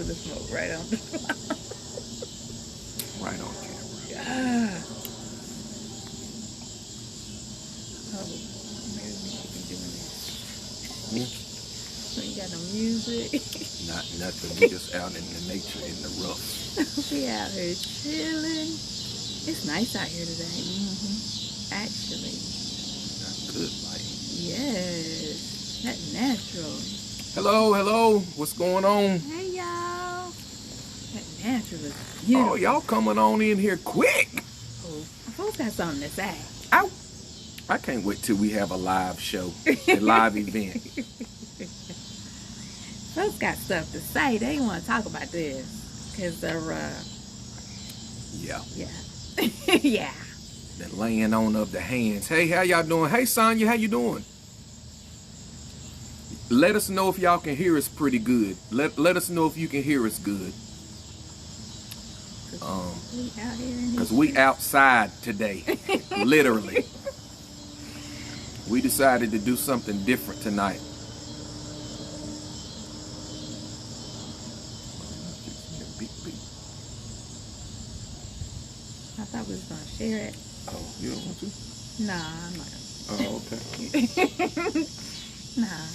put the smoke right on the Right on camera. Yeah. Oh, maybe we should be doing this. We ain't got no music. Not nothing. We just out in the nature, in the rough. We out here chilling. It's nice out here today. Actually. Got good light. Yes. That natural. Hello. What's going on? Hey, y'all. That natural is beautiful. Oh, y'all coming on in here quick. Oh, folks got something to say. I can't wait till we have a live show, a live event. Folks got stuff to say. They want to talk about this. Because they're, Yeah. yeah. The laying on of the hands. Hey, how y'all doing? Hey, Sonya, how you doing? Let us know if y'all can hear us pretty good. Let us know if you can hear us good. We out here in Because we outside today, literally. We decided to do something different tonight. I thought we was going to share it. Oh, you don't want to? Nah, I'm not. Oh, okay. Nah.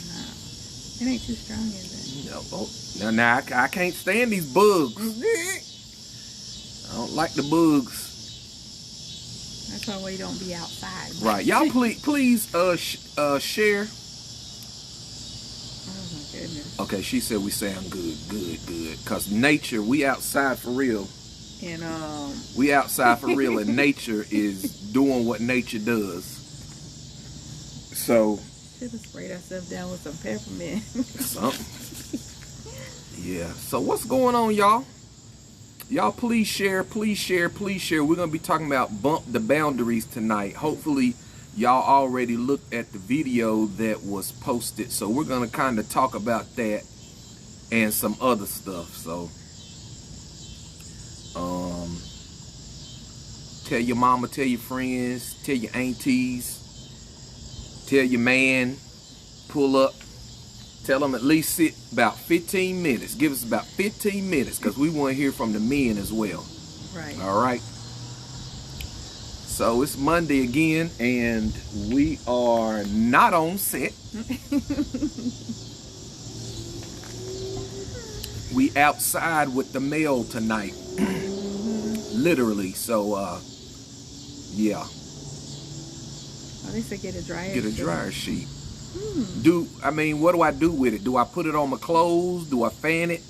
It ain't too strong, is it? No. Oh, now I can't stand these bugs. I don't like the bugs. That's why we don't be outside. Right. Y'all please share. Oh my goodness. Okay, she said we sound good. Cause nature, we outside for real. And We outside for real, and nature is doing what nature does. So should have sprayed ourselves down with some peppermint. something. Yeah. So what's going on, y'all? Y'all please share. We're gonna be talking about bump the boundaries tonight. Hopefully y'all already looked at the video that was posted. So we're gonna kind of talk about that and some other stuff. So tell your mama, tell your friends, tell your aunties, tell your man, pull up. Tell them at least sit about 15 minutes. Give us about 15 minutes because we want to hear from the men as well. Right. All right. So it's Monday again, and we are not on set. We outside with the mail tonight. Literally. So, yeah. At least I get a dryer. Get a dryer sheet. What do I do with it? Do I put it on my clothes? Do I fan it?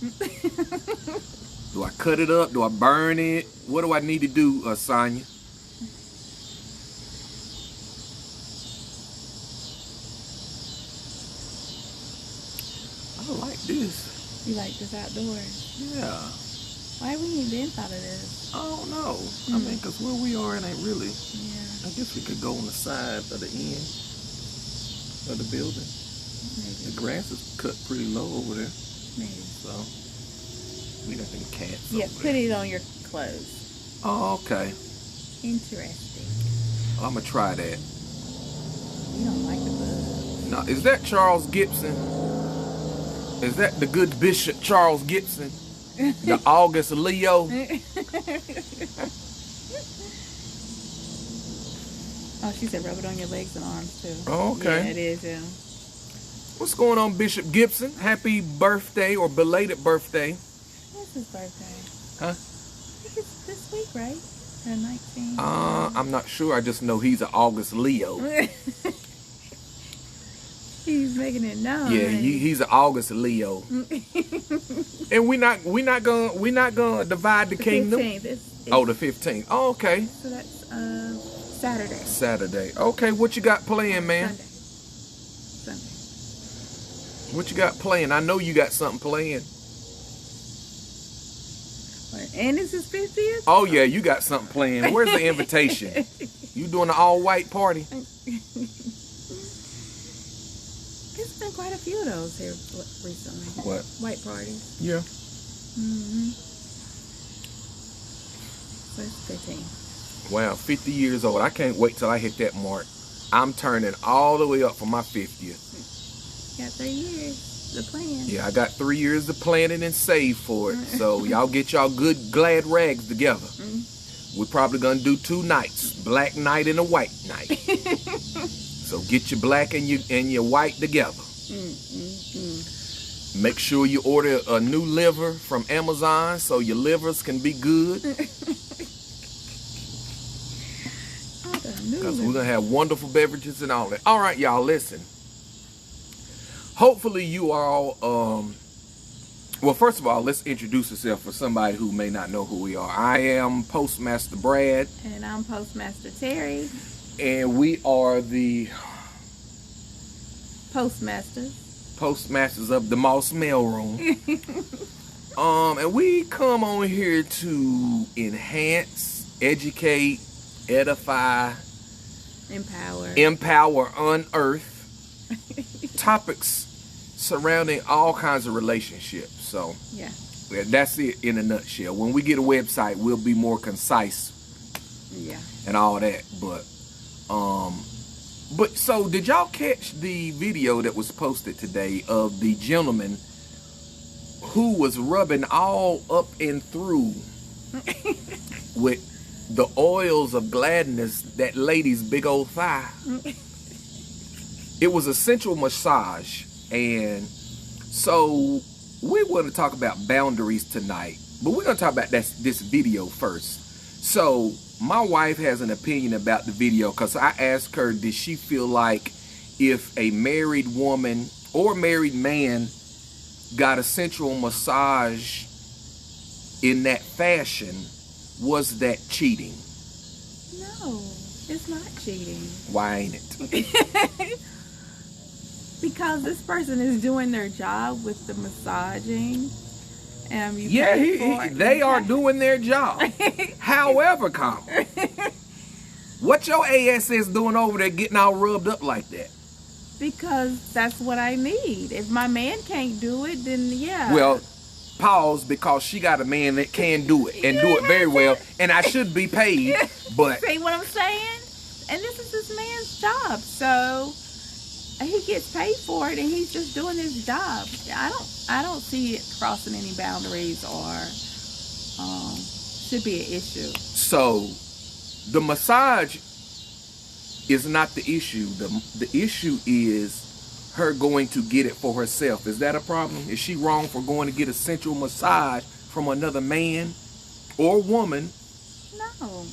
Do I cut it up? Do I burn it? What do I need to do, Sonya? I like this. You like this outdoors? Yeah. Why we ain't been thought of this? I don't know. I mean, because where we are, it ain't really. Yeah. I guess we could go on the side of the end of the building. Maybe. The grass is cut pretty low over there. Maybe. So, we got them cats Yeah, over put there. it on your clothes. Oh, okay. Interesting. I'm going to try that. You don't like the bugs. Now, is that Charles Gibson? Is that the good Bishop Charles Gibson? The August Leo? Oh, she said rub it on your legs and arms too. Oh, okay. Yeah, it is, yeah. What's going on, Bishop Gibson? Happy birthday or belated birthday. What's his birthday? Huh? I think it's this week, right? The 19th. I'm not sure. I just know he's an August Leo. He's making it known. Yeah, he's an August Leo. And we're not gonna divide the kingdom. 15th. Oh, the 15th. Oh, okay. So that's Saturday. Saturday. Okay, what you got playing, man? Sunday. What you got playing? I know you got something playing. And it's his 50th? Oh yeah, you got something playing. Where's the invitation? You doing an all-white party? There's been quite a few of those here recently. What? White parties. Yeah. So it's 15. Wow, 50 years old. I can't wait till I hit that mark. I'm turning all the way up for my 50th. Got 3 years. to plan. Yeah, I got 3 years to plan it and save for it. So y'all get y'all good glad rags together. We're probably gonna do 2 nights, black night and a white night. So get your black and your white together. Make sure you order a new liver from Amazon so your livers can be good. Because we're going to have wonderful beverages and all that. All right, y'all, listen. Hopefully you all, well, first of all, let's introduce ourselves for somebody who may not know who we are. I am Postmaster Brad. And I'm Postmaster Terry. And we are the Postmasters of the Moss Mailroom. And we come on here to enhance, educate, edify, empower, unearth topics surrounding all kinds of relationships. So yeah, that's it in a nutshell. When we get a website, we'll be more concise. Yeah. And all that. But so did y'all catch the video that was posted today of the gentleman who was rubbing all up and through with the oils of gladness that lady's big old thigh? It was a sensual massage. And so we want to talk about boundaries tonight, but we're going to talk about this video first. So my wife has an opinion about the video because I asked her, did she feel like if a married woman or married man got a sensual massage in that fashion, was that cheating? No, it's not cheating. Why ain't it? Because this person is doing their job with the massaging. They are doing their job. However, what your ass is doing over there getting all rubbed up like that? Because that's what I need. If my man can't do it, then yeah. Well, pause, because she got a man that can do it and do it very well, and I should be paid, but... See what I'm saying? And this is this man's job, so he gets paid for it, and he's just doing his job. I don't see it crossing any boundaries or should be an issue. So the massage is not the issue. The issue is her going to get it for herself. Is that a problem? Is she wrong for going to get a sensual massage from another man or woman? No,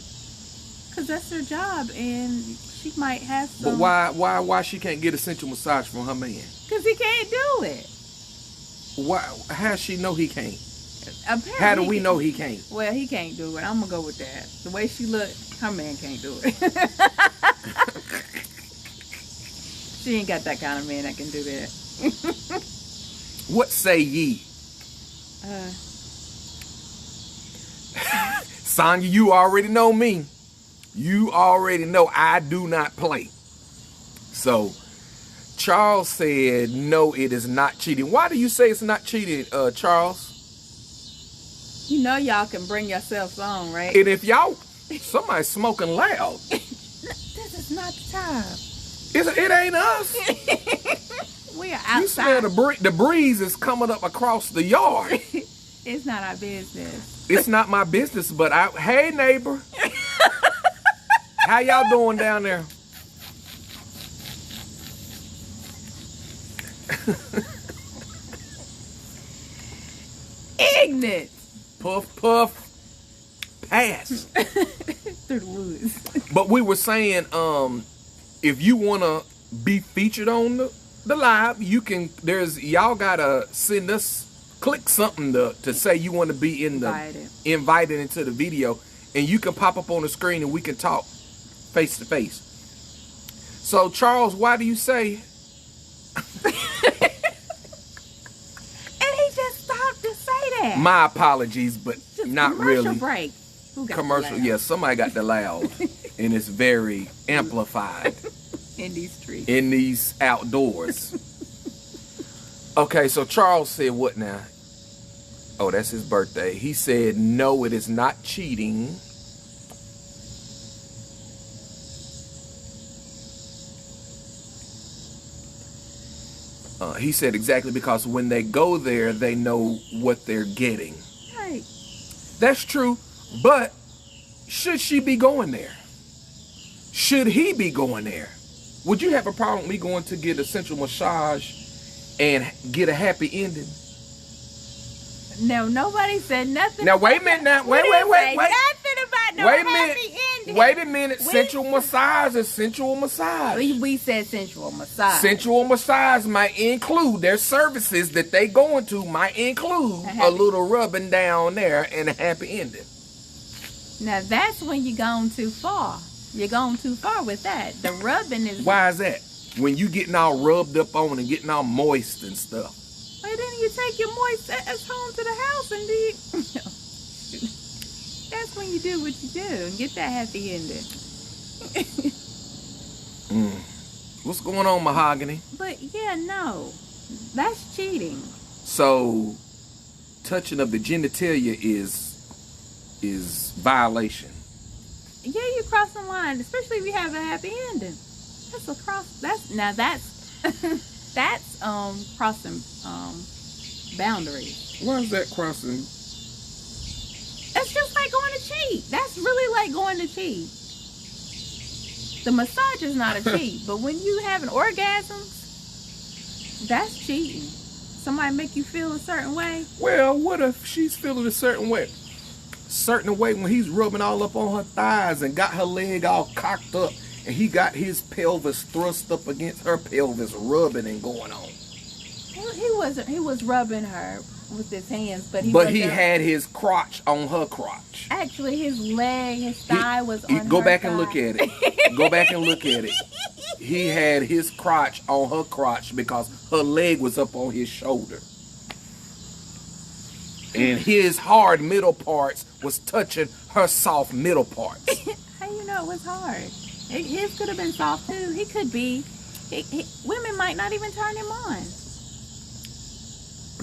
because that's her job, and she might have some... But why she can't get a sensual massage from her man? Because he can't do it. Why? How does she know he can't? Apparently, how do we know he can't? Well, he can't do it. I'm gonna go with that. The way she looked, her man can't do it. She ain't got that kind of man that can do that. What say ye? Sonya, you already know me. You already know I do not play. So Charles said, no, it is not cheating. Why do you say it's not cheating, Charles? You know y'all can bring yourselves on, right? And if y'all, somebody's smoking loud. This is not the time. It ain't us. We are outside. You smell the breeze is coming up across the yard. It's not our business. It's not my business, but hey neighbor. How y'all doing down there? Ignorant. Puff, puff, pass. Through the woods. But we were saying, if you want to be featured on the live, you can, y'all got to send us, click something to say you want to be invited into the video, and you can pop up on the screen and we can talk face to face. So Charles, why do you say? My apologies, but just not really. Commercial break. Who got commercial? Yeah, somebody got the loud, and it's very amplified in these streets, in these outdoors. Okay, so Charles said what now? Oh, that's his birthday. He said, no, it is not cheating. He said exactly because when they go there, they know what they're getting. Right. That's true, but should she be going there? Should he be going there? Would you have a problem with me going to get a sensual massage and get a happy ending? No, nobody said nothing. Now wait a minute. Now wait. Nothing about no happy ending. Wait a minute. Sensual massage is sensual massage. We said sensual massage. Sensual massage might include their services that they going to might include a little rubbing down there and a happy ending. Now that's when you're going too far. You're going too far with that. The rubbing is. Why is that? When you getting all rubbed up on and getting all moist and stuff. Well, then you take your moist ass home to the house and do you. That's when you do what you do and get that happy ending. What's going on, Mahogany? But yeah, no, that's cheating. So, touching of the genitalia is violation. Yeah, you cross the line, especially if you have a happy ending. That's a cross. That's that's crossing boundaries. Why is that crossing? That's just like going to cheat. That's really like going to cheat. The massage is not a cheat, but when you having orgasms, that's cheating. Somebody make you feel a certain way. Well, what if she's feeling a certain way? Certain way when he's rubbing all up on her thighs and got her leg all cocked up and he got his pelvis thrust up against her pelvis, rubbing and going on. Well, he was rubbing her with his hands, but he had his crotch on her crotch. Actually, his leg, his thigh was on Go her back thigh. and look at it. Go back and look at it. He had his crotch on her crotch because her leg was up on his shoulder. And his hard middle parts was touching her soft middle parts. How you know it was hard? His could have been soft too. He could be. Women might not even turn him on.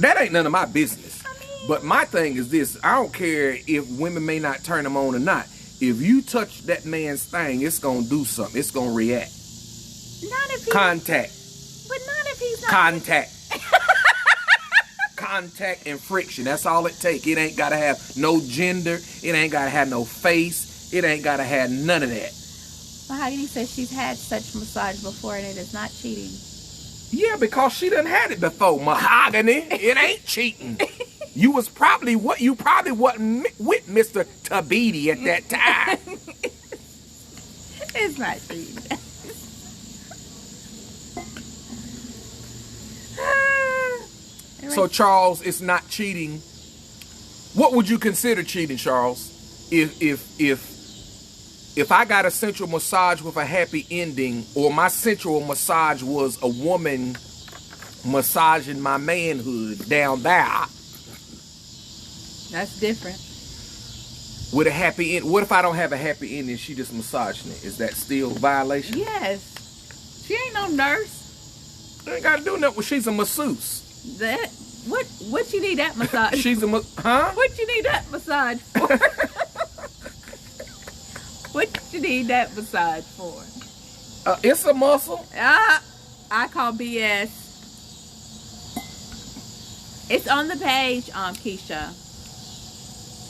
That ain't none of my business. I mean, But my thing is this. I don't care if women may not turn him on or not. If you touch that man's thing, it's going to do something. It's going to react. not if he. Contact. But not if he's not. Contact. Contact and friction. That's all it take. It ain't got to have no gender. It ain't got to have no face. It ain't got to have none of that. Mahogany says she's had such massage before and it is not cheating. Yeah, because she done had it before. Mahogany. It ain't cheating. You probably wasn't with Mr. Tabidi at that time. It's not cheating. So Charles, it's not cheating. What would you consider cheating, Charles? If I got a sensual massage with a happy ending, or my sensual massage was a woman massaging my manhood down there. That's different. With a happy end. What if I don't have a happy ending? She just massaging it. Is that still violation? Yes. She ain't no nurse. I ain't got to do nothing. Well, she's a masseuse. What you need that massage? She's a huh? What you need that massage for? What you need that massage for? It's a muscle. I call BS. It's on the page, Keisha.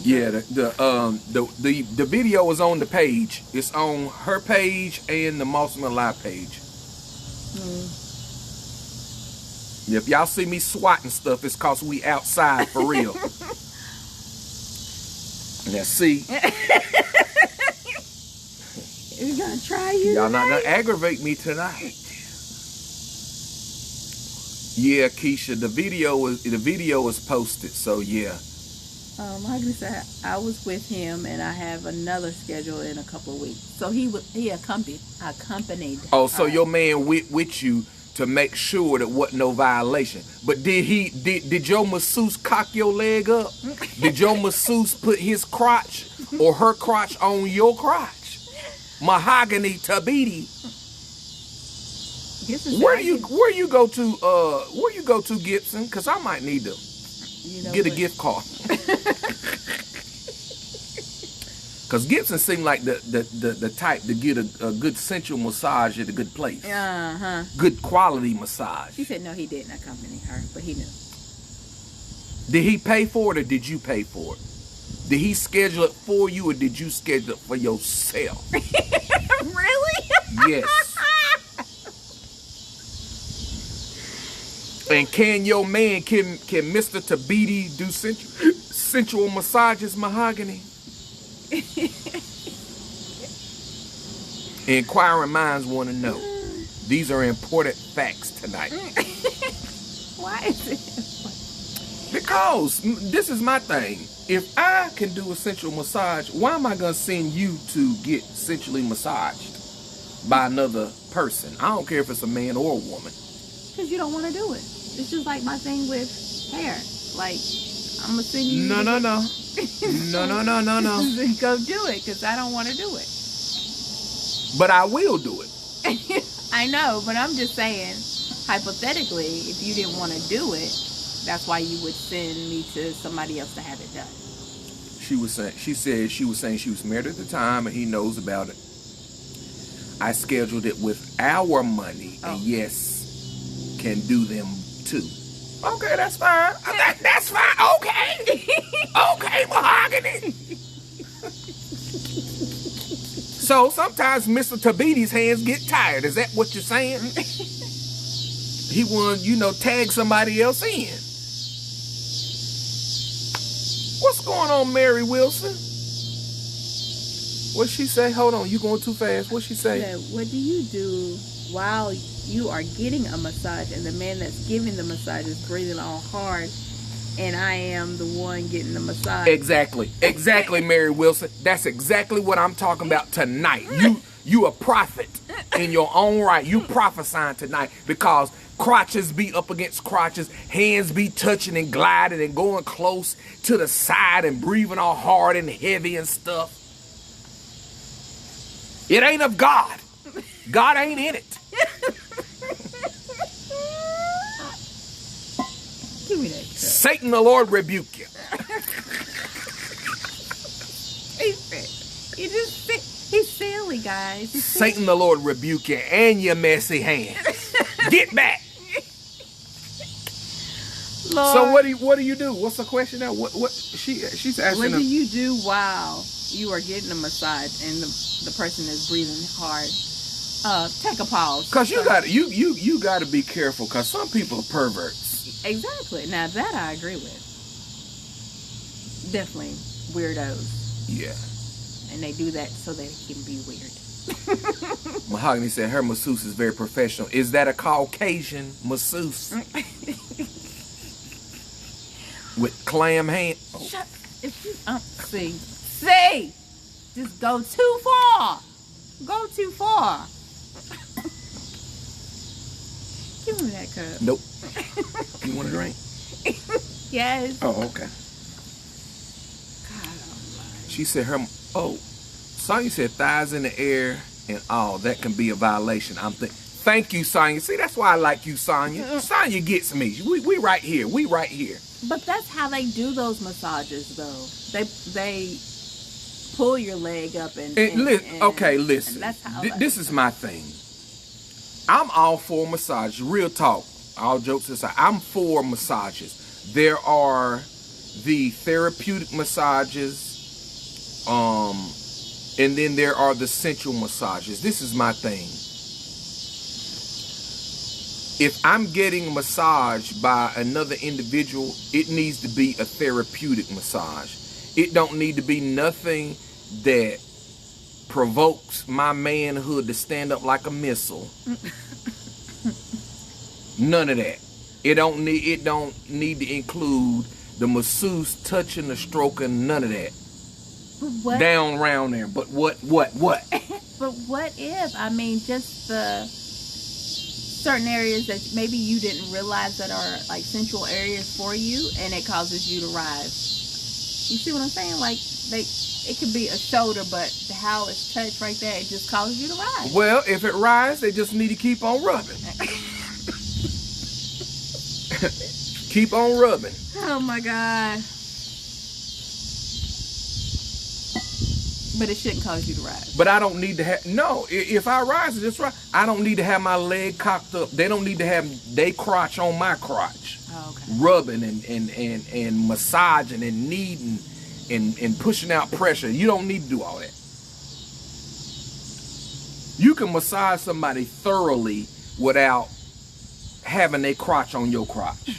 Yeah, the video is on the page. It's on her page and the Mossman Live page. If y'all see me swatting stuff, it's cause we outside for real. Now see, He's gonna try you. y'all not gonna aggravate me tonight. Yeah, Keisha, the video is posted, so yeah. Mahogany said I was with him and I have another schedule in a couple of weeks. So he accompanied. Oh, so her. your man with you to make sure that wasn't no violation. But did your masseuse cock your leg up? Did your masseuse put his crotch or her crotch on your crotch? Mahogany Tabidi. Where you go to Gibson? Cause I might need to get a gift card. Cause Gibson seemed like the type to get a good sensual massage at a good place. Good quality massage. She said no, he didn't accompany her, but he knew. Did he pay for it or did you pay for it? Did he schedule it for you or did you schedule it for yourself? Really? Yes. And can your man, can Mr. Tabiti do sensual massages, Mahogany? Inquiring minds want to know. These are important facts tonight. Why is it? Because this is my thing. If I can do a sensual massage, why am I going to send you to get sensually massaged by another person? I don't care if it's a man or a woman. Because you don't want to do it. It's just like my thing with hair. Like, I'm going to send you. No. No. Go do it, because I don't want to do it. But I will do it. I know, but I'm just saying, hypothetically, if you didn't want to do it, that's why you would send me to somebody else to have it done. She said she was saying she was married at the time and he knows about it. I scheduled it with our money and yes, can do them too. Okay, that's fine. That's fine. Okay. Okay, Mahogany. So sometimes Mr. Tabiti's hands get tired. Is that what you're saying? He want, tag somebody else in. What's going on, Mary Wilson? What'd she say? Hold on, you going too fast. What'd she say? Yeah, what do you do while you are getting a massage and the man that's giving the massage is breathing all hard and I am the one getting the massage? Exactly, Mary Wilson. That's exactly what I'm talking about tonight. You a prophet in your own right. You prophesying tonight because crotches be up against crotches, hands be touching and gliding and going close to the side and breathing all hard and heavy and stuff. It ain't of God. God ain't in it. Give me that cup. Satan the Lord rebuke you. He's silly, guys. He's Satan the Lord rebuke you and your messy hands. Get back. Lord, So what do you do? What's the question now? What she's asking? what do you do while you are getting a massage and the person is breathing hard? Take a pause. Cause you got to be careful. Cause some people are perverts. Exactly. Now that I agree with. Definitely weirdos, Yeah. and they do that so they can be weird. Mahogany said her masseuse is very professional. Is that a Caucasian masseuse with clam hand? Oh. Shut. If you see, just go too far. Go too far. Give me that cup. Nope. You want a drink? Yes. Oh, okay. God almighty. She said Sonya said thighs in the air and all that can be a violation. Thank you, Sonya. See, that's why I like you, Sonya. Sonya gets me. We right here. We right here. But that's how they do those massages, though. They pull your leg up and okay, listen. And that's how This is my thing. I'm all for massage. Real talk. All jokes aside, I'm for massages. There are the therapeutic massages, and then there are the sensual massages. This is my thing. If I'm getting massaged by another individual, it needs to be a therapeutic massage. It don't need to be nothing that provokes my manhood to stand up like a missile. None of that. It don't need to include the masseuse touching, the stroking, none of that. But what? Down around there. But what? But what if, just the certain areas that maybe you didn't realize that are like sensual areas for you, and it causes you to rise. You see what I'm saying? Like it could be a shoulder, but how it's touched right there, it just causes you to rise. Well, if it rises, they just need to keep on rubbing. Keep on rubbing. Oh my God. But it shouldn't cause you to rise. But I don't need to have, no, if I rise to this right, I don't need to have my leg cocked up. They don't need to have they crotch on my crotch. Oh, okay. Rubbing and massaging and kneading and pushing out pressure. You don't need to do all that. You can massage somebody thoroughly without having a crotch on your crotch.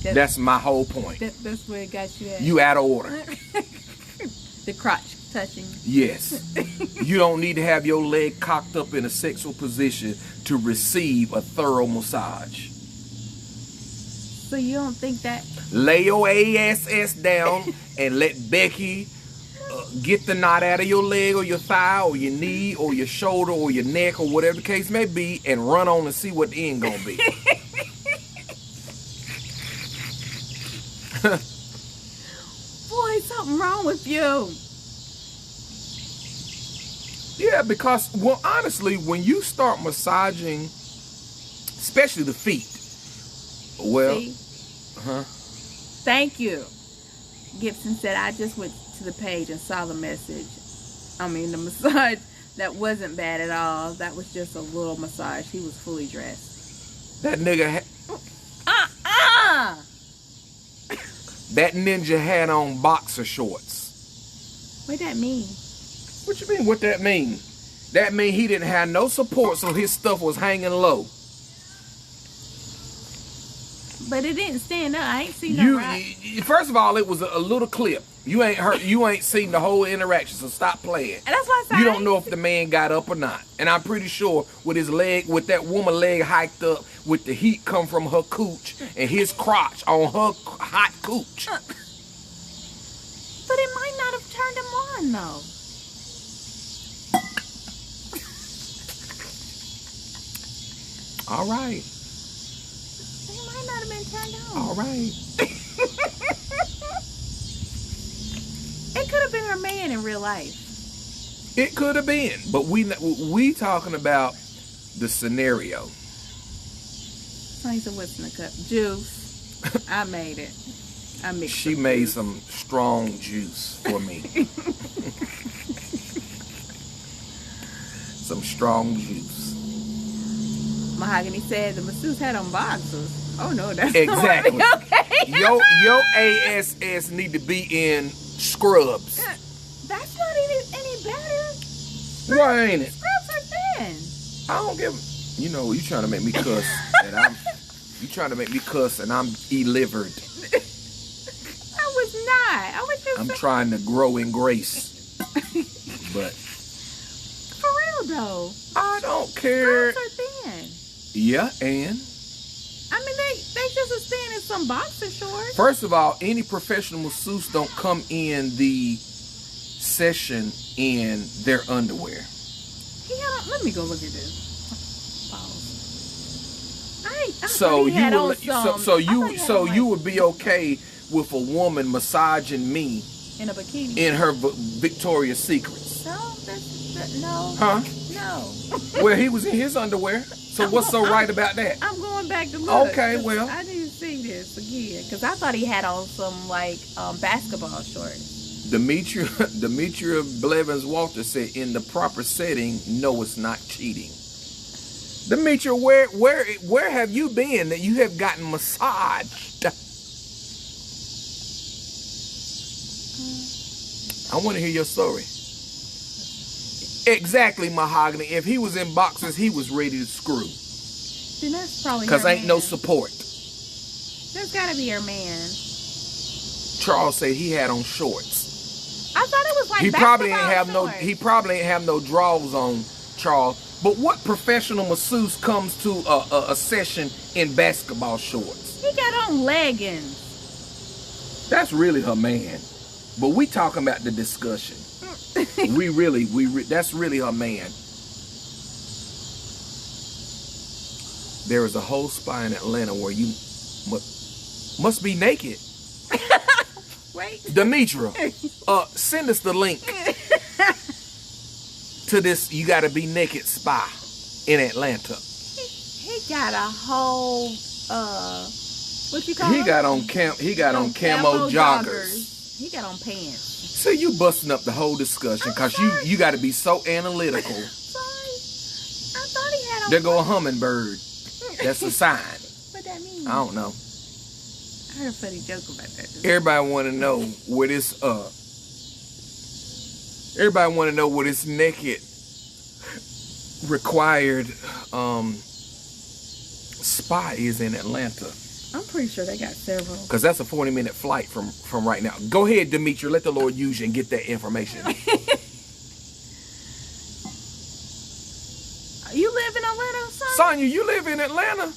That's my whole point. That's where it got you at. You out of order. The crotch touching. Yes. You don't need to have your leg cocked up in a sexual position to receive a thorough massage. So you don't think that? Lay your ass down and let Becky get the knot out of your leg or your thigh or your knee or your shoulder or your neck or whatever the case may be and run on and see what the end gonna be. Boy, something wrong with you. Yeah, because, well, honestly, when you start massaging, especially the feet, well, See? Thank you. Gibson said, I just went to the page and saw the message. I mean, the massage, that wasn't bad at all. That was just a little massage. He was fully dressed. that nigga, that ninja had on boxer shorts. What that mean? What you mean, what that mean? That mean he didn't have no support, so his stuff was hanging low. But it didn't stand up. I ain't seen no First of all, it was a little clip. You ain't seen the whole interaction, so stop playing. And that's why I said You don't know if the man got up or not. And I'm pretty sure with that woman leg hiked up, with the heat come from her cooch and his crotch on her hot cooch. But it might not have turned him on, though. All right. It might not have been turned on. All right. It could have been her man in real life. It could have been, but we talking about the scenario. Sonny said, what's in the cup? Juice. I made it. I mixed She some made juice. some strong juice for me. Some strong juice. Mahogany said the masseuse had on boxers. Oh no, that's Exactly. not okay. Your ass need to be in scrubs. That's not any better. Why ain't it? Scrubs are thin. I don't give. You know, you trying to make me cuss, and you trying to make me cuss, and I'm delivered. I was not. I was just. I'm trying to grow in grace, but For real though. I don't care. Scrubs are thin. Yeah, and I mean, they just as thin as some boxer shorts. first of all, any professional masseuse don't come in the session in their underwear. He had on, let me go look at this. Pause. I So thought he you had on would, some- I thought he had on, you like, would be okay with a woman massaging me in a bikini. in her Victoria's Secrets, No, no. huh? No. Well, he was in his underwear. So what's so right about that? I'm going back to look. Okay, well. I need to see this again because I thought he had on some like basketball shorts. Demetria Blevins Walter said, in the proper setting, no, it's not cheating. Demetria, where have you been that you have gotten massaged? I want to hear your story. Exactly, Mahogany. If he was in boxers, he was ready to screw. Then that's probably Because her ain't no man. support. That's got to be her man. Charles said he had on shorts. I thought it was like He probably ain't have basketball no. shorts. He probably ain't have no drawers on, Charles. But what professional masseuse comes to a session in basketball shorts? He got on leggings. That's really her man. But we talking about the discussion. That's really her man. There is a whole spa in Atlanta where you must be naked. Wait. Demetria, send us the link to this You Gotta Be Naked spa in Atlanta. He got a whole what you call He it? got on camo joggers. He got on pants. So you busting up the whole discussion because you got to be so analytical. Sorry. I thought he had on. There go a hummingbird. That's a sign. What that mean? I don't know. I heard a funny joke about that. Everybody want to know where this Everybody want to know where this naked required spa is in Atlanta. I'm pretty sure they got several. Because that's a 40-minute flight from right now. Go ahead, Demetri. Let the Lord use you and get that information. You live in Atlanta, son? Sonya, you live in Atlanta?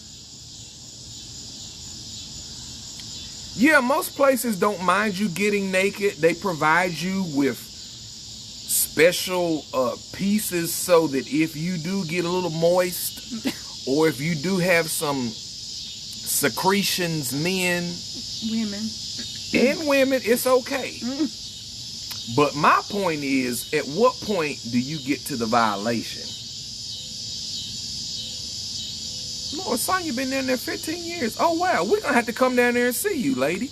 Yeah, most places don't mind you getting naked. They provide you with special pieces so that if you do get a little moist or if you do have some secretions, men, women, it's okay. But my point is, at what point do you get to the violation? Lord, Sonya been down there 15 years. Oh, wow. We're going to have to come down there and see you, lady.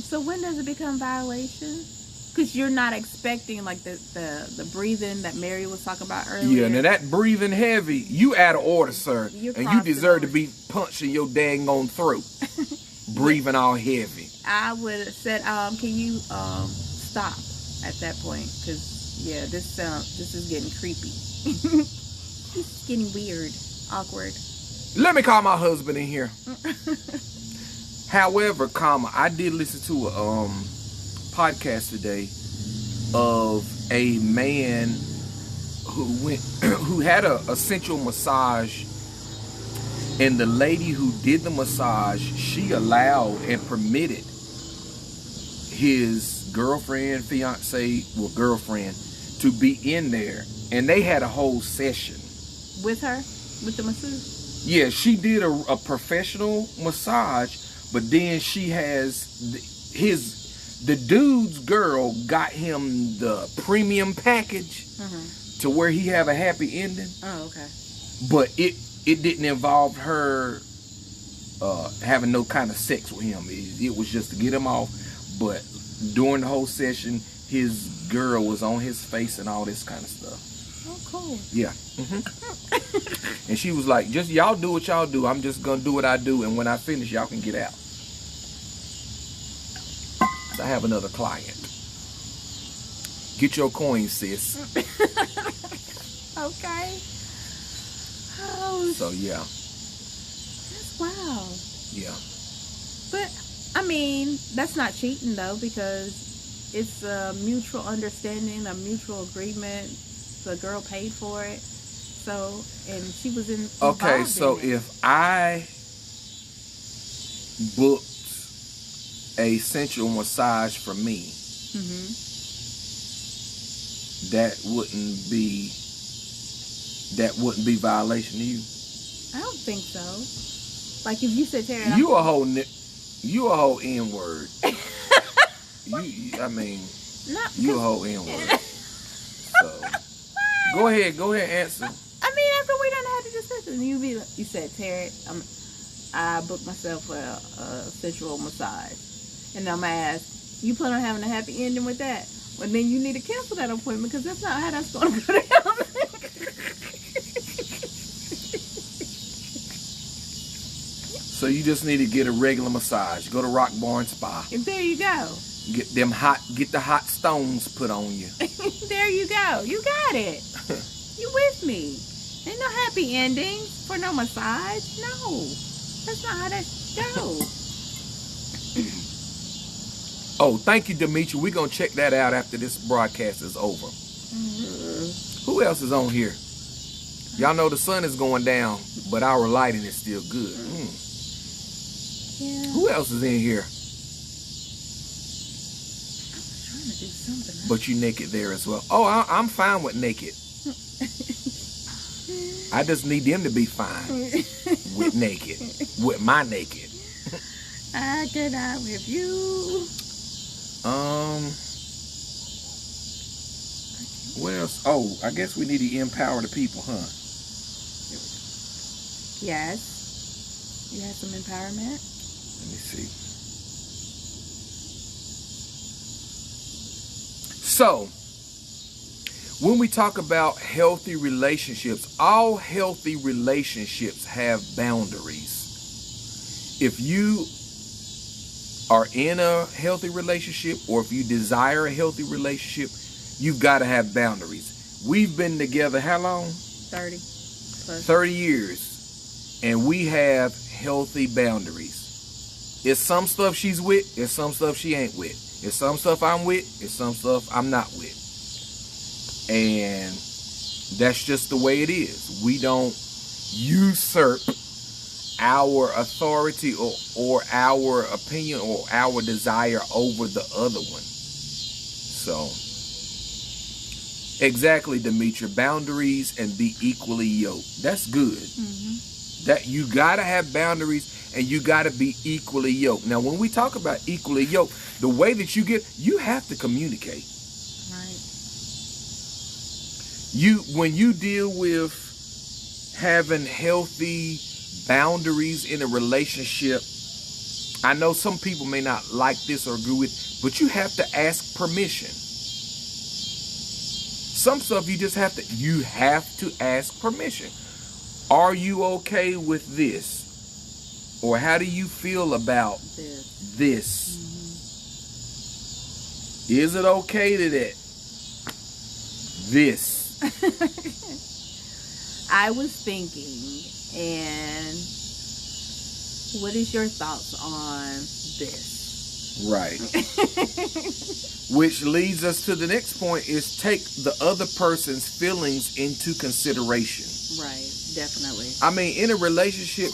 So when does it become violation? Because you're not expecting like the breathing that Mary was talking about earlier. Yeah, now that breathing heavy, you out of order, sir. And you deserve to be punched in your daggone throat. Breathing all heavy. I would have said, can you stop at that point? Because, yeah, this is getting creepy. It's getting weird. Awkward. Let me call my husband in here. However, I did listen to a podcast today of a man who had a sensual massage, and the lady who did the massage, she allowed and permitted his girlfriend to be in there, and they had a whole session with her, with the masseuse. Yeah, she did a professional massage, but then she has the dude's girl got him the premium package to where he have a happy ending. Oh, okay. But it didn't involve her having no kind of sex with him. It was just to get him off. But during the whole session, his girl was on his face and all this kind of stuff. Oh, cool. Yeah. And she was like, just y'all do what y'all do. I'm just going to do what I do. And when I finish, y'all can get out. I have another client. Get your coins, sis. Okay. Oh. So, yeah. That's wild. Yeah. But, I mean, that's not cheating, though, because it's a mutual understanding, a mutual agreement. The girl paid for it. So, and she was in. Okay, so if I booked a sensual massage for me, that wouldn't be violation to you. I don't think so. Like if you said, Terry, you a whole N-word. you a whole N-word. So go ahead, answer. I mean, after we done had the discussion, you said, Terry, I booked myself for a sensual massage. And I'm going to ask, you plan on having a happy ending with that? Well, then you need to cancel that appointment because that's not how that's going to go down. So you just need to get a regular massage. Go to Rockborn Spa. And there you go. Get the hot stones put on you. There you go. You got it. You with me. Ain't no happy endings for no massage. No. That's not how that goes. Oh, thank you, Demetri. We're going to check that out after this broadcast is over. Who else is on here? Y'all know the sun is going down, but our lighting is still good. Yeah. Who else is in here? I was trying to do something. But you naked there as well. Oh, I'm fine with naked. I just need them to be fine with naked. With my naked. I cannot with you. What else? Oh, I guess we need to empower the people, huh? Yes. You had some empowerment? Let me see. So, when we talk about healthy relationships, all healthy relationships have boundaries. If you are in a healthy relationship, or if you desire a healthy relationship, you've got to have boundaries. We've been together how long? 30 plus. 30 years. And we have healthy boundaries. It's some stuff she's with, it's some stuff she ain't with. It's some stuff I'm with, it's some stuff I'm not with. And that's just the way it is. We don't usurp our authority or our opinion or our desire over the other one. So, exactly, Demetria. Boundaries and be equally yoked. That's good. Mm-hmm. That you gotta have boundaries and you gotta be equally yoked. Now, when we talk about equally yoked, the way that you have to communicate. Right. When you deal with having healthy boundaries in a relationship, I know some people may not like this or agree with, but you have to ask permission. Some stuff you have to ask permission. Are you okay with this? Or how do you feel about this? Mm-hmm. Is it okay to that? This. I was thinking, and what is your thoughts on this? Right. Which leads us to the next point, is take the other person's feelings into consideration. Right, definitely. I mean, in a relationship,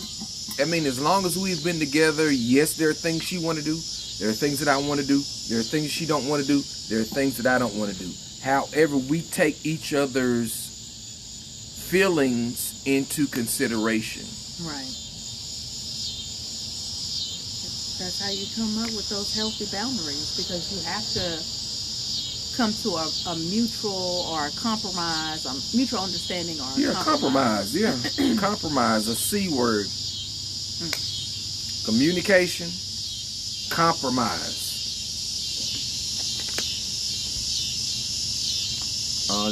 as long as we've been together, yes, there are things she want to do. There are things that I want to do. There are things she don't want to do. There are things that I don't want to do. However, we take each other's feelings into consideration. Right. That's how you come up with those healthy boundaries, because you have to come to a mutual or a compromise, a mutual understanding, or a compromise. Yeah, compromise, a C word. Communication, compromise.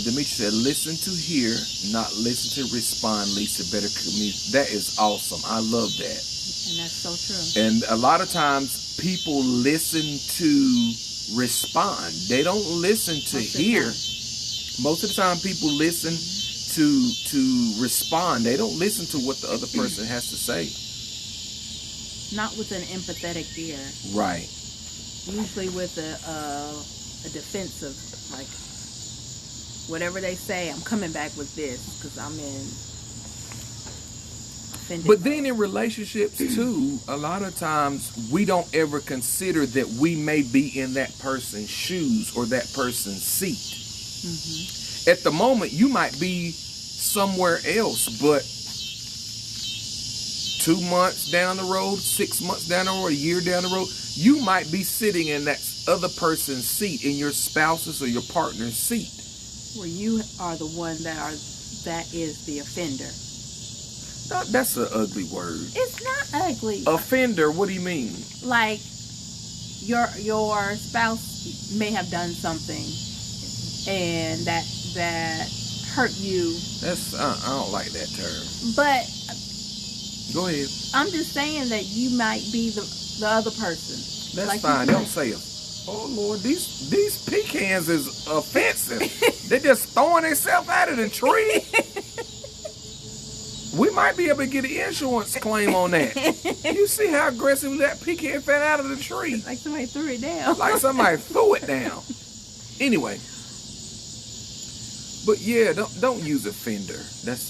Demetria said, listen to hear, not listen to respond. Lisa, better communicate. That is awesome. I love that. And that's so true. And a lot of times people listen to respond. They don't listen to hear. Most of the time people listen to respond. They don't listen to what the other person has to say. Not with an empathetic ear. Right. Usually with a defensive, like, whatever they say, I'm coming back with this because I'm in offended. But then in relationships too, a lot of times we don't ever consider that we may be in that person's shoes or that person's seat. Mm-hmm. At the moment, you might be somewhere else, but 2 months down the road, 6 months down the road, a year down the road, you might be sitting in that other person's seat, in your spouse's or your partner's seat. Where you are the one that is the offender. No, that's an ugly word. It's not ugly. Offender, what do you mean? Like your spouse may have done something and that hurt you. That's I don't like that term. But go ahead. I'm just saying that you might be the other person. That's like fine. Don't say it. Oh Lord, these pecans is offensive. They're just throwing themselves out of the tree. We might be able to get an insurance claim on that. You see how aggressive that pecan fell out of the tree? Like somebody threw it down. Like somebody threw it down. Anyway. But yeah, don't use offender.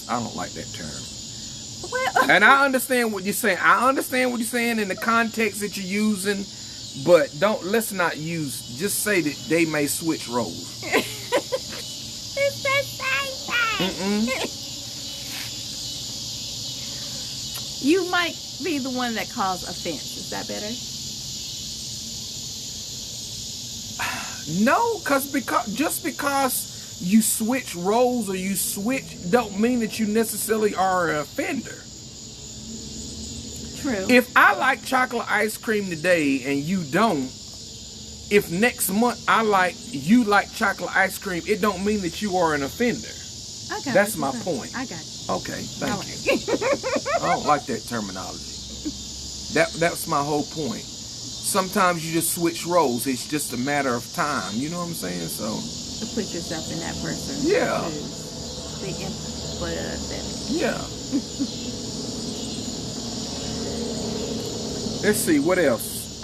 I don't like that term. Well, and I understand what you're saying. I understand what you're saying in the context that you're using, but let's not use, just say that they may switch roles. It's the same thing. You might be the one that caused offense. Is that better? No, just because you switch roles or you switch don't mean that you necessarily are an offender. True. If I like chocolate ice cream today and you don't, if next month you like chocolate ice cream, it don't mean that you are an offender. I got That's you. my point. I got you. Okay, thank All you. right. I don't like that terminology. That's my whole point. Sometimes you just switch roles. It's just a matter of time. You know what I'm saying? So To put yourself in that person. Yeah. The empathetic. yeah. Let's see what else.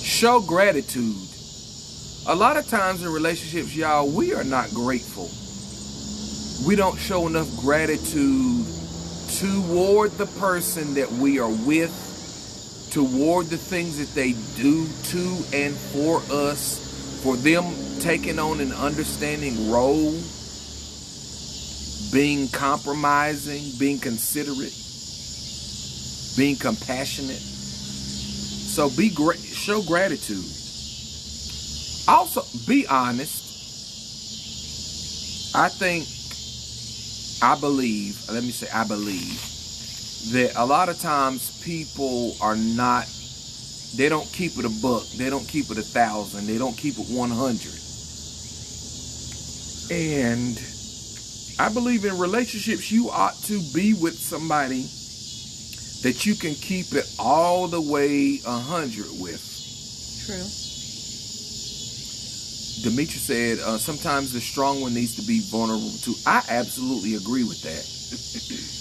Show gratitude. A lot of times in relationships, y'all, we are not grateful. We don't show enough gratitude toward the person that we are with, toward the things that they do to and for us, for them taking on an understanding role, being compromising, being considerate, being compassionate. So show gratitude. Also, be honest. I believe that a lot of times people are not, they don't keep it a buck, they don't keep it 1,000, they don't keep it 100. And I believe in relationships, you ought to be with somebody that you can keep it all the way 100 with. True. Demetra said, sometimes the strong one needs to be vulnerable too. I absolutely agree with that.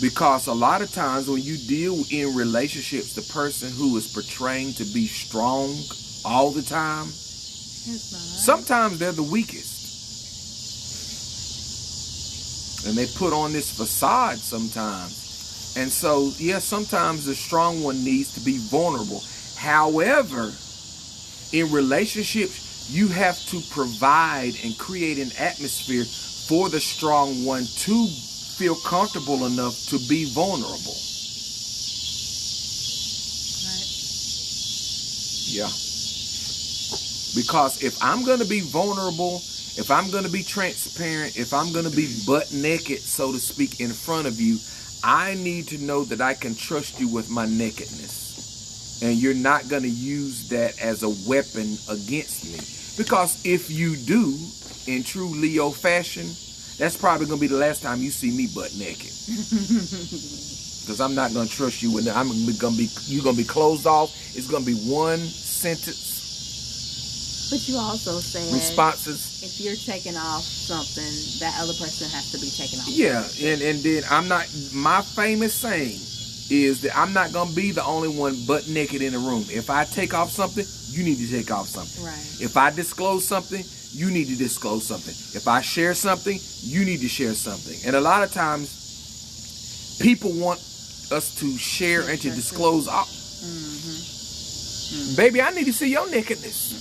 Because a lot of times when you deal in relationships, the person who is portraying to be strong all the time, sometimes they're the weakest. And they put on this facade sometimes. And so, yes, sometimes the strong one needs to be vulnerable. However, in relationships, you have to provide and create an atmosphere for the strong one to feel comfortable enough to be vulnerable. Right. Yeah. Because if I'm going to be vulnerable, if I'm going to be transparent, if I'm going to be butt naked, so to speak, in front of you, I need to know that I can trust you with my nakedness. And you're not going to use that as a weapon against me. Because if you do, in true Leo fashion, that's probably going to be the last time you see me butt naked. Because I'm not going to trust you with that. You're going to be closed off. It's going to be one sentence. But you also said responses. If you're taking off something, that other person has to be taken off. Yeah, and then my famous saying is that I'm not going to be the only one butt naked in the room. If I take off something, you need to take off something. Right. If I disclose something, you need to disclose something. If I share something, you need to share something. And a lot of times, people want us to share and to disclose all. Baby, I need to see your nakedness.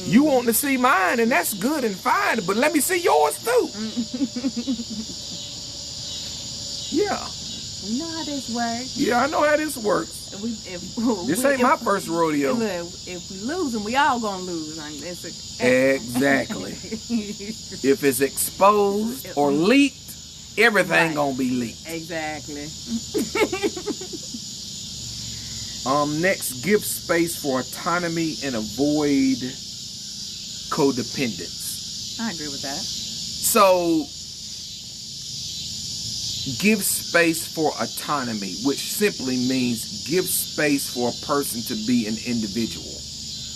You want to see mine, and that's good and fine, but let me see yours too. Yeah. You know how this works. Yeah, I know how this works. This ain't my first rodeo. Look, if we losing, we all gonna lose. Exactly. If it's exposed or leaked, everything gonna be leaked. Exactly. Next, give space for autonomy and avoid codependence. I agree with that. So, give space for autonomy, which simply means give space for a person to be an individual.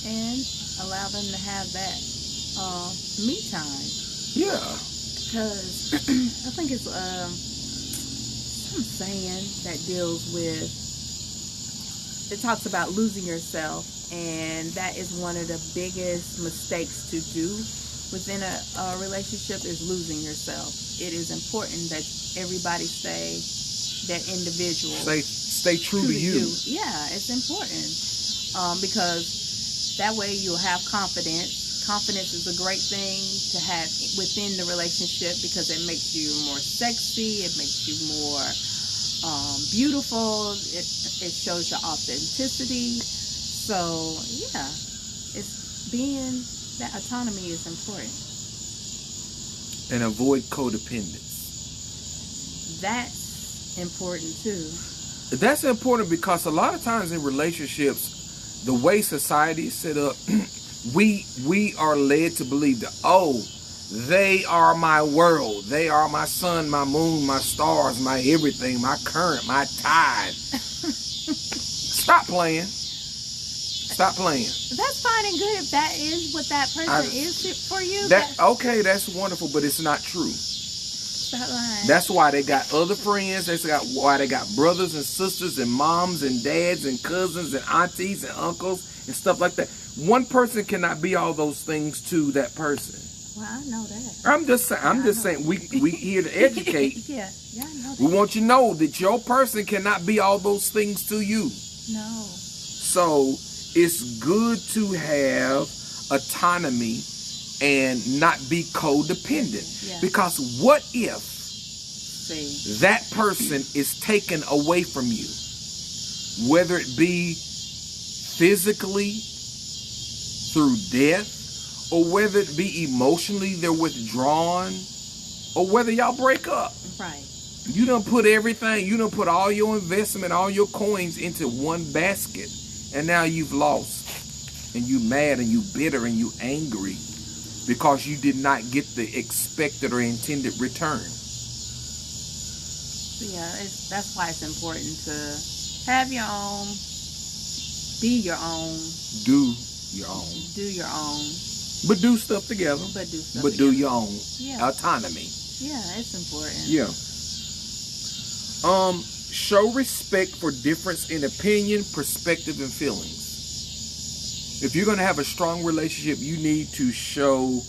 And allow them to have that me time. Yeah. Because I think it's some saying that deals with, it talks about losing yourself, and that is one of the biggest mistakes to do within a relationship, is losing yourself. It is important that everybody stay that individual. Stay true to you. Yeah, it's important because that way you'll have confidence. Confidence is a great thing to have within the relationship because it makes you more sexy. It makes you more beautiful. It shows your authenticity. So yeah, it's being that autonomy is important. And avoid codependence. That's important too. That's important because a lot of times in relationships, the way society is set up, we are led to believe that, oh, they are my world. They are my sun, my moon, my stars, my everything, my current, my tide. Stop playing. Stop playing. That's fine and good if that is what that person is for you. Okay, that's wonderful, but it's not true. Stop lying. That's why they got other friends. Why they got brothers and sisters and moms and dads and cousins and aunties and uncles and stuff like that. One person cannot be all those things to that person. Well, I know that. I'm just saying we here to educate. Yeah, I know that. We want you to know that your person cannot be all those things to you. No. So it's good to have autonomy and not be codependent. Yeah. Because what if See. that person is taken away from you? Whether it be physically through death, or whether it be emotionally they're withdrawn, or whether y'all break up. Right. You done put everything, you done put all your investment, all your coins into one basket, and now you've lost. And you mad and you bitter and you angry because you did not get the expected or intended return. Yeah, that's why it's important to have your own, be your own, Do your own. do your own, But do stuff together. but do stuff But do together. your own. Yeah. Autonomy. Yeah, it's important. Yeah. Show respect for difference in opinion, perspective, and feelings. If you're going to have a strong relationship, you need to show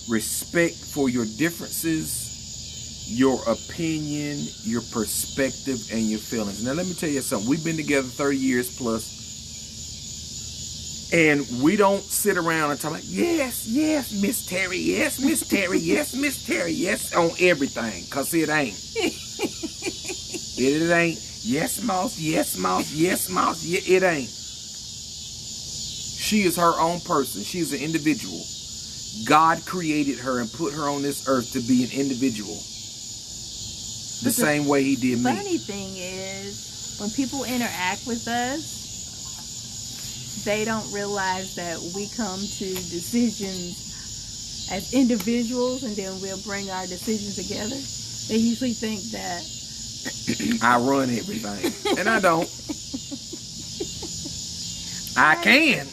respect for your differences, your opinion, your perspective, and your feelings. Now, let me tell you something. We've been together 30 years plus. And we don't sit around and talk like, yes, Miss Terry, yes, Miss Terry, yes, Miss Terry, yes, on everything. Because it ain't. It ain't. Yes, Moss, yes, Moss, yes, Moss, it ain't. She is her own person. She is an individual. God created her and put her on this earth to be an individual. The same way he did me. The funny thing is, when people interact with us, they don't realize that we come to decisions as individuals and then we'll bring our decisions together. They usually think that I run everything. And I don't. I can.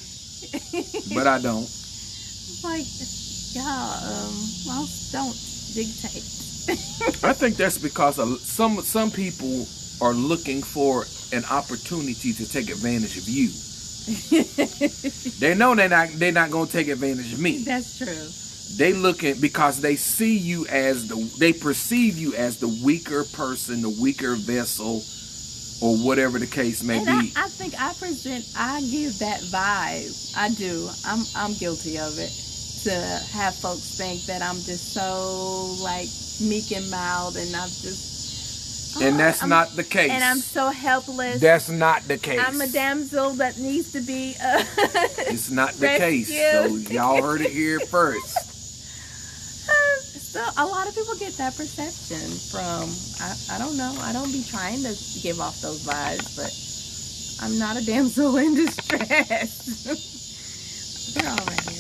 But I don't. like, y'all, don't dictate. I think that's because some people are looking for an opportunity to take advantage of you. They know they're not going to take advantage of me. That's true. They looking because they see you as they perceive you as the weaker person, the weaker vessel, or whatever the case may be. I think I give that vibe. I do. I'm guilty of it. To have folks think that I'm just so like meek and mild, and I'm just. And that's not the case. And I'm so helpless. That's not the case. I'm a damsel that needs to be. It's not the case. So y'all heard it here first. So a lot of people get that perception from. I don't know. I don't be trying to give off those vibes, but I'm not a damsel in distress. They're all right here.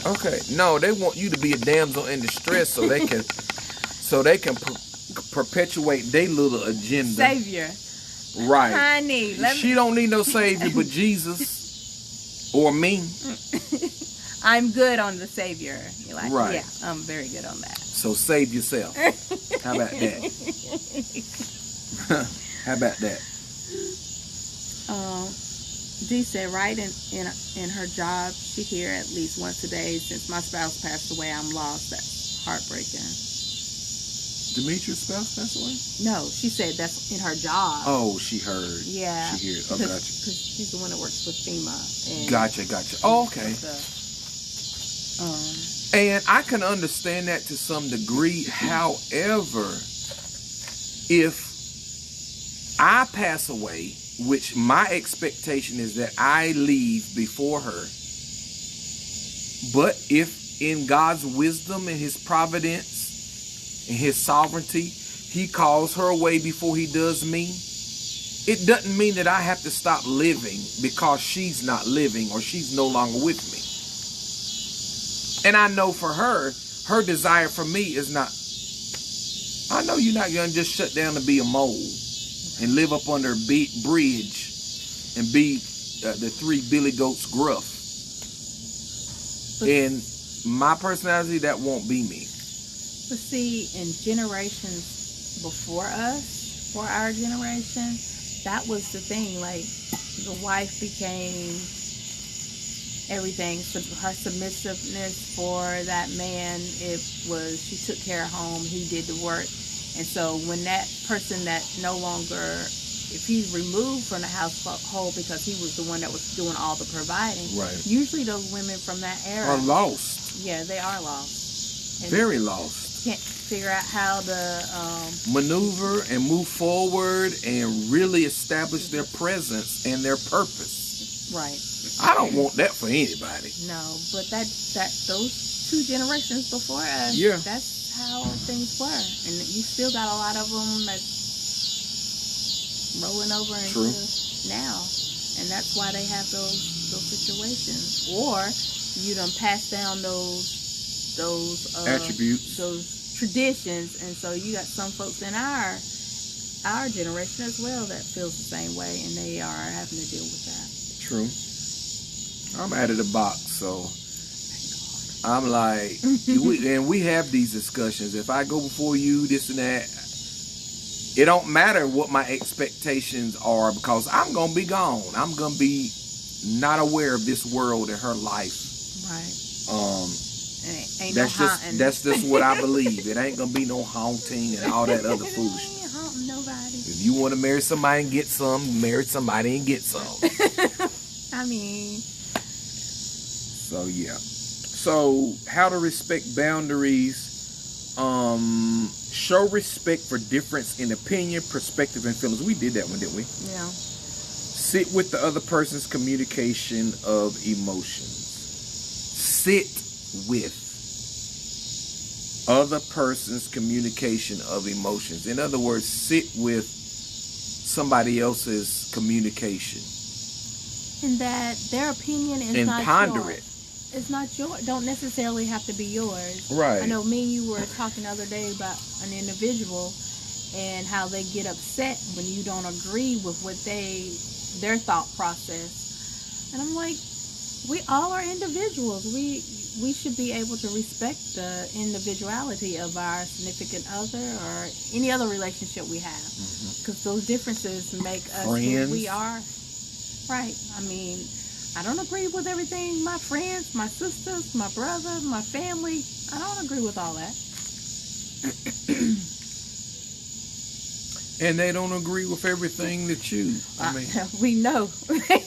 Okay. No, they want you to be a damsel in distress so they can perpetuate their little agenda. Savior. Right. Honey. She don't need no savior but Jesus or me. I'm good on the Savior. You're like, right. Yeah, I'm very good on that. So save yourself. How about that? How about that? Dee said, right in her job, she hear at least once a day, since my spouse passed away, I'm lost. That's heartbreaking. Demetrius' spouse passed away? No, she said that's in her job. Oh, she heard. Yeah. She heard. Oh, gotcha. Because she's the one that works with FEMA. And gotcha. Oh, okay. And I can understand that to some degree. However, if I pass away, which my expectation is that I leave before her, but if in God's wisdom and his providence and his sovereignty, he calls her away before he does me, it doesn't mean that I have to stop living because she's not living or she's no longer with me. And I know for her desire for me is not, I know you're not going to just shut down to be a mole and live up under a bridge and be the three Billy Goats gruff. And my personality, that won't be me. But see, in generations before us, for our generation, that was the thing. Like, the wife became everything. So her submissiveness for that man, it was, she took care of home, he did the work. And so when that person that no longer, if he's removed from the household because he was the one that was doing all the providing, right, usually those women from that era are lost. Yeah, they are lost. And very lost. Can't figure out how to maneuver and move forward and really establish their presence and their purpose. Right. I don't want that for anybody. No, but that those two generations before us, yeah, that's how things were, and you still got a lot of them that's rolling over into now, and that's why they have those situations. Or you done pass down those attributes, those traditions, and so you got some folks in our generation as well that feels the same way, and they are having to deal with that. True. I'm out of the box, so I'm like, and we have these discussions. If I go before you, this and that, it don't matter what my expectations are because I'm gonna be gone. I'm gonna be not aware of this world and her life. Right. Ain't that's no just that's just what I believe. It ain't gonna be no haunting and all that other foolishness. Ain't haunting nobody. If you want to marry somebody and get some, marry somebody and get some. I mean. So yeah. So how to respect boundaries. Show respect for difference in opinion, perspective, and feelings. We did that one, didn't we? Yeah. Sit with the other person's communication of emotions. Sit with other person's communication of emotions. In other words, sit with somebody else's communication. And that their opinion is and not ponder yours. It. It's not yours. Don't necessarily have to be yours. Right. I know me and you were talking the other day about an individual and how they get upset when you don't agree with what their thought process. And I'm like, we all are individuals. We should be able to respect the individuality of our significant other or any other relationship we have. Because those differences make us who we are. Right. I mean, I don't agree with everything my friends, my sisters, my brother, my family. I don't agree with all that. And they don't agree with everything that you. I mean, we know they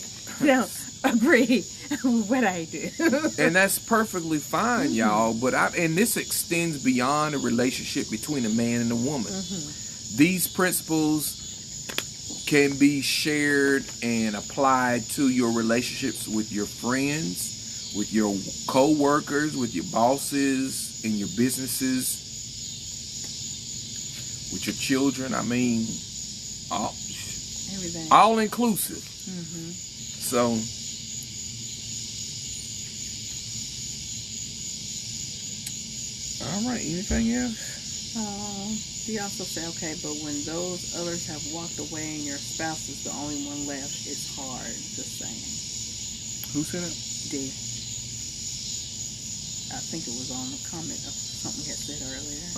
don't agree with what I do. And that's perfectly fine, y'all. But and this extends beyond a relationship between a man and a woman. These principles can be shared and applied to your relationships with your friends, with your co-workers, with your bosses, in your businesses, with your children. I mean, everything. All inclusive. So, all right, anything else? He also said, okay, but when those others have walked away and your spouse is the only one left, it's hard, just saying. Who said it? D. I think it was on the comment of something he had said earlier.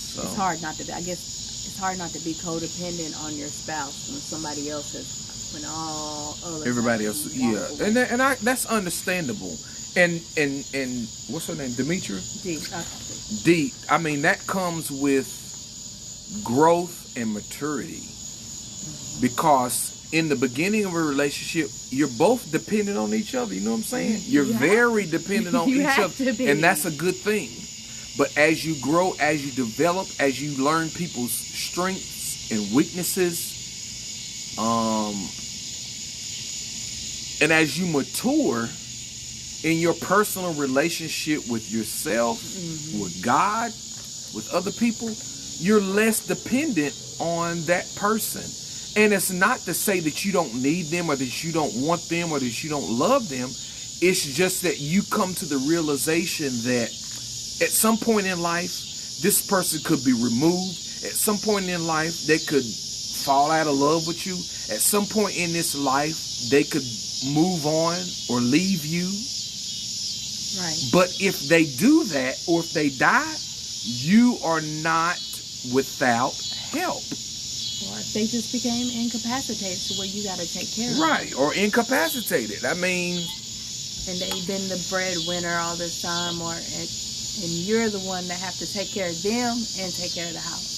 So. It's hard not to be, I guess, it's hard not to be codependent on your spouse when somebody else has, when all others. Everybody else, yeah. And that's understandable. And what's her name? Demetria? D. I mean, that comes with growth and maturity. Because in the beginning of a relationship, you're both dependent on each other. You know what I'm saying? You're very dependent on each other. And that's a good thing. But as you grow, as you develop, as you learn people's strengths and weaknesses, and as you mature in your personal relationship with yourself, with God, with other people, you're less dependent on that person. And it's not to say that you don't need them or that you don't want them or that you don't love them. It's just that you come to the realization that at some point in life, this person could be removed. At some point in life, they could fall out of love with you. At some point in this life, they could move on or leave you. Right. But if they do that, or if they die, you are not without help. Or if they just became incapacitated to where you got to take care of them. Right, or incapacitated. I mean... And they've been the breadwinner all this time, and you're the one that have to take care of them and take care of the house.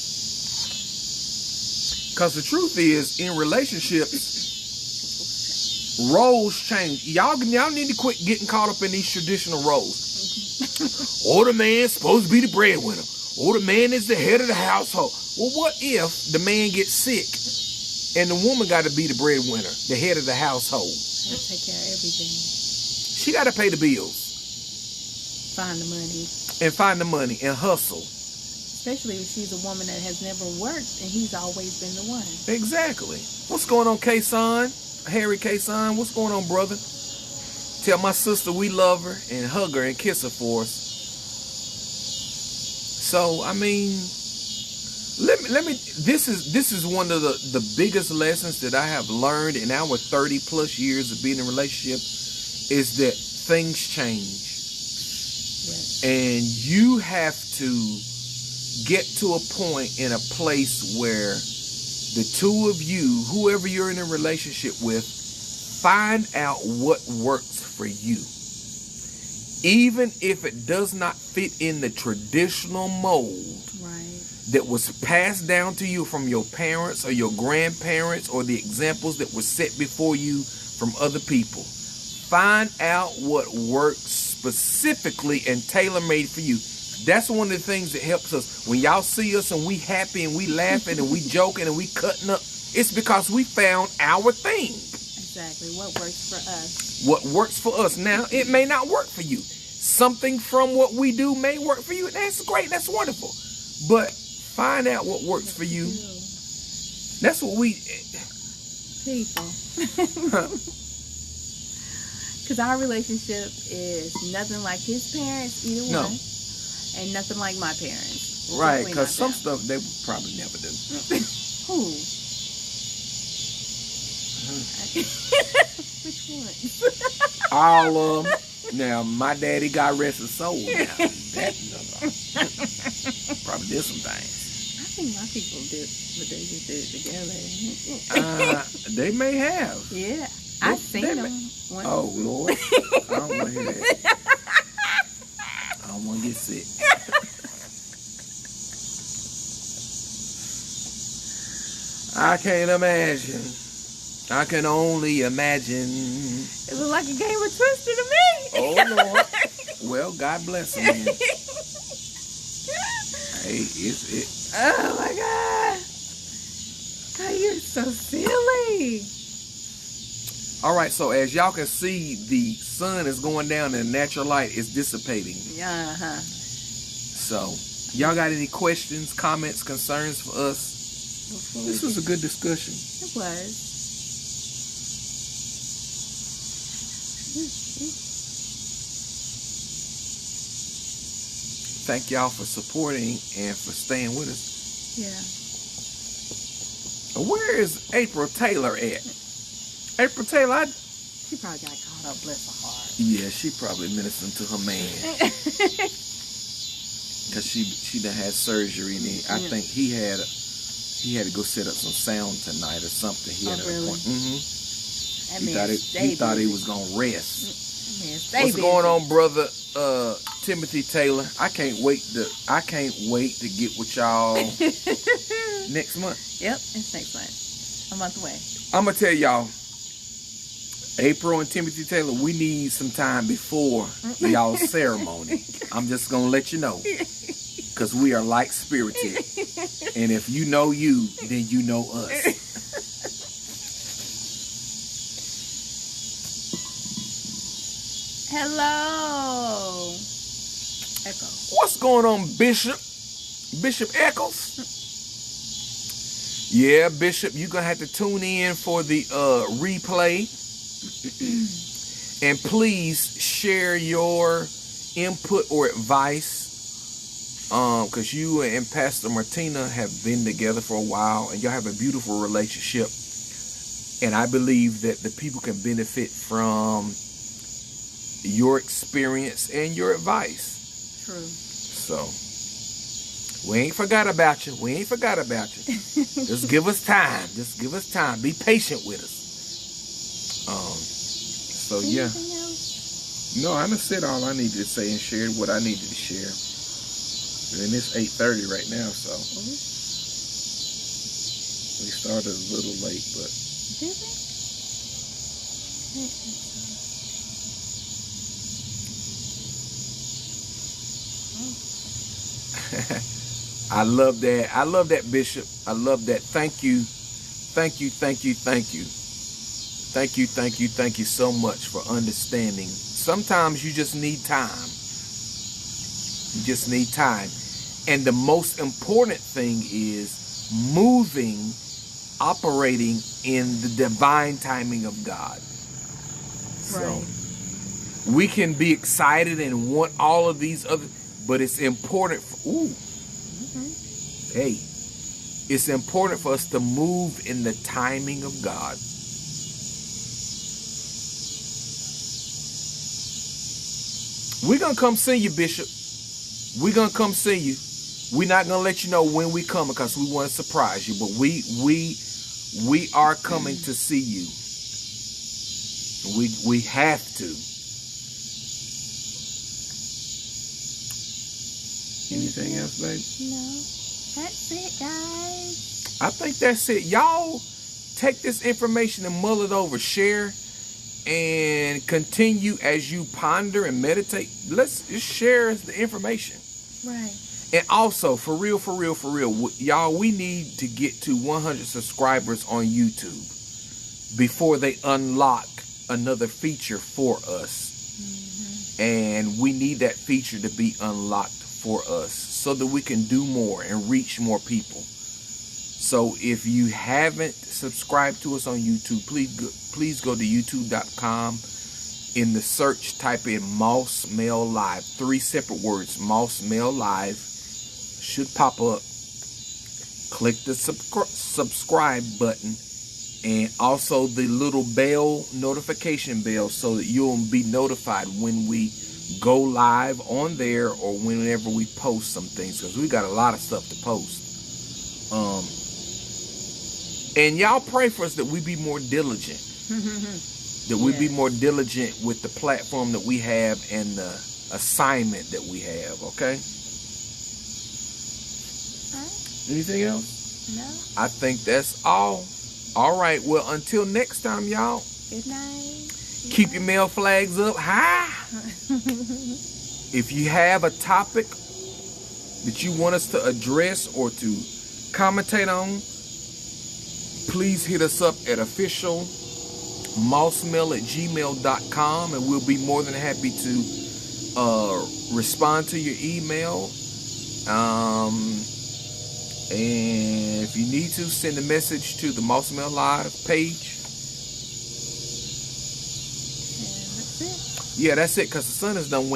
Because the truth is, in relationships, roles change. Y'all need to quit getting caught up in these traditional roles. Or the man's supposed to be the breadwinner. Or the man is the head of the household. Well, what if the man gets sick and the woman got to be the breadwinner, the head of the household? And take care of everything. She got to pay the bills. Find the money. And find the money and hustle. Especially if she's a woman that has never worked and he's always been the one. Exactly. What's going on, K-Son? Harry K-Son, what's going on, brother? Tell my sister we love her and hug her and kiss her for us. So, I mean, let me this is one of the biggest lessons that I have learned in our 30 plus years of being in a relationship, is that things change. Yes. And you have to get to a point in a place where the two of you, whoever you're in a relationship with, find out what works for you. Even if it does not fit in the traditional mold that was passed down to you from your parents or your grandparents or the examples that were set before you from other people. Find out what works specifically and tailor-made for you. That's one of the things that helps us. When y'all see us and we happy and we laughing and we joking and we cutting up, it's because we found our thing. Exactly. What works for us. What works for us. Now, it may not work for you. Something from what we do may work for you. That's great. That's wonderful. But find out what works for you. That's what we... People. Because our relationship is nothing like his parents, either one. No. And nothing like my parents. Right, because some stuff they would probably never do. Who? Which one? All of them. Now, my daddy, God rest his soul. Now, that probably did some things. I think my people did, but they just did it together. They may have. Yeah. I've seen them once. Oh, Lord. I don't want to hear that. I don't want to get sick. I can't imagine. I can only imagine. It looked like a game of Twister to me. Oh, Lord. Well, God bless him. Hey, it's it. Oh, my God. God, you're so silly. All right, so as y'all can see, the sun is going down and the natural light is dissipating. Uh-huh. So, y'all got any questions, comments, concerns for us? This was a good discussion. It was. Thank y'all for supporting and for staying with us. Yeah. Where is April Taylor at? April Taylor, she probably got caught up, bless her heart. Yeah, she probably ministering to her man. Because she done had surgery and I think he had to go set up some sound tonight or something. He had an appointment. He thought he was gonna rest. What's going on, brother Timothy Taylor? I can't wait to get with y'all next month. Yep, it's next month. A month away. I'm gonna tell y'all, April and Timothy Taylor, we need some time before y'all's ceremony. I'm just gonna let you know, because we are like spirited, and if you know you, then you know us. Hello. Echo. What's going on, Bishop? Bishop Eccles. Yeah, Bishop, you're going to have to tune in for the replay. And please share your input or advice. Because you and Pastor Martina have been together for a while. And y'all have a beautiful relationship. And I believe that the people can benefit from your experience and your advice. True. So, we ain't forgot about you. We ain't forgot about you. Just give us time. Just give us time. Be patient with us. So, yeah. Anything else? No, I done said all I needed to say and shared what I needed to share. And it's 8:30 right now, so. We started a little late, but. Did we? I love that. I love that, Bishop. I love that. Thank you. Thank you, thank you, thank you. Thank you, thank you, thank you so much for understanding. Sometimes you just need time. You just need time. And the most important thing is moving, operating in the divine timing of God. Right. So we can be excited and want all of these other, but it's important for, hey, it's important for us to move in the timing of God. We're going to come see you, Bishop. We're going to come see you. We're not going to let you know when we come because we want to surprise you, but we are coming to see you. We have to. Anything else, babe? No. That's it, guys. I think that's it. Y'all take this information and mull it over. Share and continue as you ponder and meditate. Let's just share the information. Right. And also, for real, y'all, we need to get to 100 subscribers on YouTube before they unlock another feature for us. Mm-hmm. And we need that feature to be unlocked for us so that we can do more and reach more people. So if you haven't subscribed to us on YouTube, please go to youtube.com. In the search, type in Moss Mail Live. 3 separate words, Moss Mail Live. Should pop up. Click the subscribe button and also the little bell, notification bell, so that you'll be notified when we go live on there or whenever we post some things, because we got a lot of stuff to post. And y'all pray for us that we be more diligent. That we be more diligent with the platform that we have and the assignment that we have, okay? Anything else? No. I think that's all. All right. Well, until next time, y'all. Good night. Keep your mail flags up high. If you have a topic that you want us to address or to commentate on, please hit us up at officialmossmail@gmail.com, and we'll be more than happy to respond to your email. And if you need to, send a message to the Moss Mail Live page. And that's it. Yeah, that's it, because the sun is done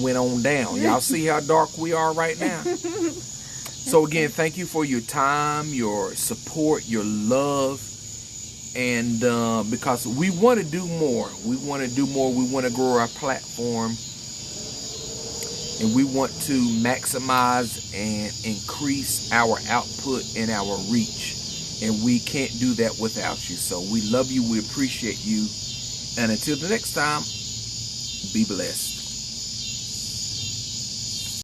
went on down. Y'all see how dark we are right now? So again, thank you for your time, your support, your love. And because we want to do more. We want to do more. We want to grow our platform. And we want to maximize and increase our output and our reach. And we can't do that without you. So we love you. We appreciate you. And until the next time, be blessed.